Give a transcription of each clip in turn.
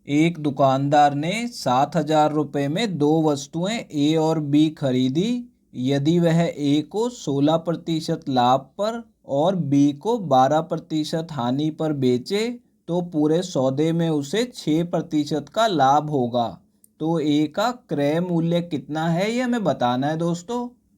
एक दुकानदार ने 7,000 रुपये में दो वस्तुएं ए और बी खरीदी। यदि वह ए को 16% लाभ पर और बी को 12% हानि पर बेचे तो पूरे सौदे में उसे 6% का लाभ होगा। तो ए का क्रय मूल्य कितना है ये हमें बताना है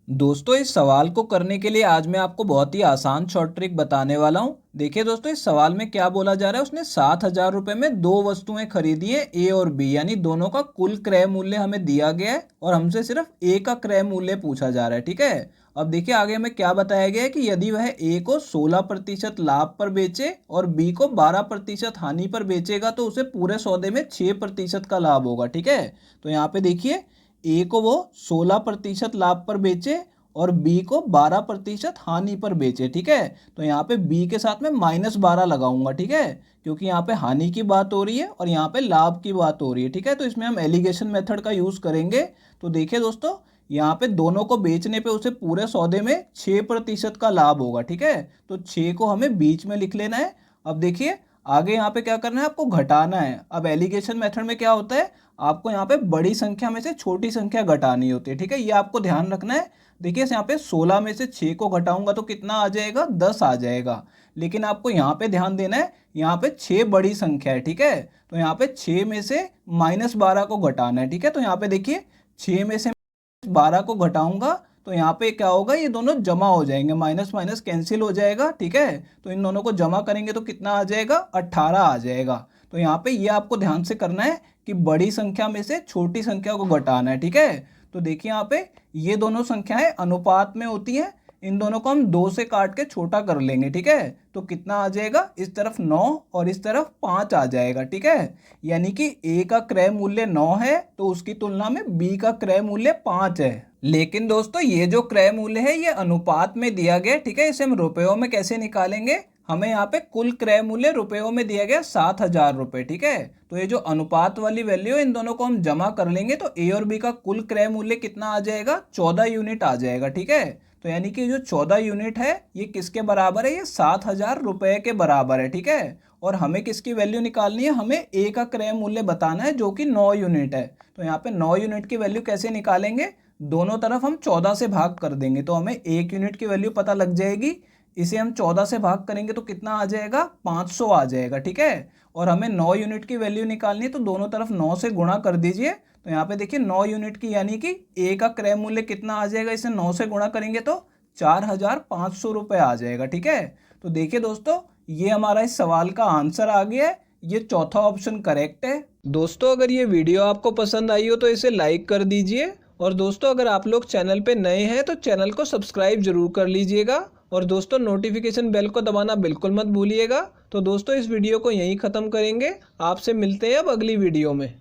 दोस्तों इस सवाल को करने के लिए आज मैं आपको बहुत ही आसान शॉर्ट ट्रिक बताने वाला हूं। देखिए दोस्तों, इस सवाल में क्या बोला जा रहा है, उसने 7,000 रुपये में दो वस्तुएं खरीदी है ए और बी, यानी दोनों का कुल क्रय मूल्य हमें दिया गया है और हमसे सिर्फ ए का क्रय मूल्य पूछा जा रहा है। ठीक है, अब देखिए आगे हमें क्या बताया गया है कि यदि वह ए को 16% लाभ पर बेचे और बी को 12% हानि पर बेचेगा तो उसे पूरे सौदे में 6% का लाभ होगा। ठीक है, तो यहाँ पे देखिए ए को वो 16% लाभ पर बेचे और बी को 12% हानि पर बेचे। ठीक है, तो यहाँ पे बी के साथ में -12 लगाऊंगा। ठीक है, क्योंकि यहाँ पे हानि की बात हो रही है और यहाँ पे लाभ की बात हो रही है। ठीक है, तो इसमें हम एलिगेशन मेथड का यूज करेंगे। तो देखिए दोस्तों, यहाँ पे दोनों को बेचने पे उसे पूरे सौदे में 6% का लाभ होगा। ठीक है, तो 6 को हमें बीच में लिख लेना है। अब देखिए आगे यहाँ पे क्या करना है, आपको घटाना है। अब एलिगेशन मेथड में क्या होता है, आपको यहाँ पे बड़ी संख्या में से छोटी संख्या घटानी होती है। ठीक है, ये आपको ध्यान रखना है। देखिए यहाँ पे 16 में से 6 को घटाऊंगा तो कितना आ जाएगा, 10 आ जाएगा। लेकिन आपको यहाँ पे ध्यान देना है, यहाँ पे 6 बड़ी संख्या है। ठीक है, तो यहाँ पे 6 में से -12 को घटाना है। ठीक है, तो यहाँ पे देखिए 6 में से 12 को घटाऊंगा तो यहाँ पे क्या होगा, ये दोनों जमा हो जाएंगे, माइनस माइनस कैंसिल हो जाएगा। ठीक है, तो इन दोनों को जमा करेंगे तो कितना आ जाएगा, 18 आ जाएगा। तो यहाँ पे ये आपको ध्यान से करना है कि बड़ी संख्या में से छोटी संख्या को घटाना है। ठीक है, तो देखिए यहाँ पे ये दोनों संख्याएं अनुपात में होती हैं, इन दोनों को हम 2 से काट के छोटा कर लेंगे। ठीक है, तो कितना आ जाएगा, इस तरफ 9 और इस तरफ 5 आ जाएगा। ठीक है, यानी कि ए का क्रय मूल्य 9 है तो उसकी तुलना में बी का क्रय मूल्य 5 है। लेकिन दोस्तों ये जो क्रय मूल्य है ये अनुपात में दिया गया। ठीक है, इसे हम रुपयों में कैसे निकालेंगे, हमें यहाँ पे कुल क्रय मूल्य रुपयों में दिया गया 7,000 रुपये। ठीक है, तो ये जो अनुपात वाली वैल्यू है इन दोनों को हम जमा कर लेंगे तो ए और बी का कुल क्रय मूल्य कितना आ जाएगा, 14 यूनिट आ जाएगा। ठीक है, तो यानी कि जो 14 यूनिट है ये किसके बराबर है, ये 7,000 रुपये के बराबर है। ठीक है, और हमें किसकी वैल्यू निकालनी है, हमें ए का क्रय मूल्य बताना है जो कि 9 यूनिट है। तो यहाँ पे 9 यूनिट की वैल्यू कैसे निकालेंगे, दोनों तरफ हम 14 से भाग कर देंगे तो हमें 1 यूनिट की वैल्यू पता लग जाएगी। इसे हम 14 से भाग करेंगे तो कितना आ जाएगा, 500 आ जाएगा। ठीक है, और हमें 9 यूनिट की वैल्यू निकालनी है तो दोनों तरफ 9 से गुणा कर दीजिए। तो यहाँ पे देखिए 9 यूनिट की यानी कि ए का क्रय मूल्य कितना आ जाएगा, इसे 9 से गुणा करेंगे तो 4,500 रुपये आ जाएगा। ठीक है, तो देखिए दोस्तों ये हमारा इस सवाल का आंसर आ गया है, ये चौथा ऑप्शन करेक्ट है। दोस्तों अगर ये वीडियो आपको पसंद आई हो तो इसे लाइक कर दीजिए और दोस्तों अगर आप लोग चैनल पे नए हैं तो चैनल को सब्सक्राइब जरूर कर लीजिएगा और दोस्तों नोटिफिकेशन बेल को दबाना बिल्कुल मत भूलिएगा। तो दोस्तों इस वीडियो को यहीं ख़त्म करेंगे, आपसे मिलते हैं अब अगली वीडियो में।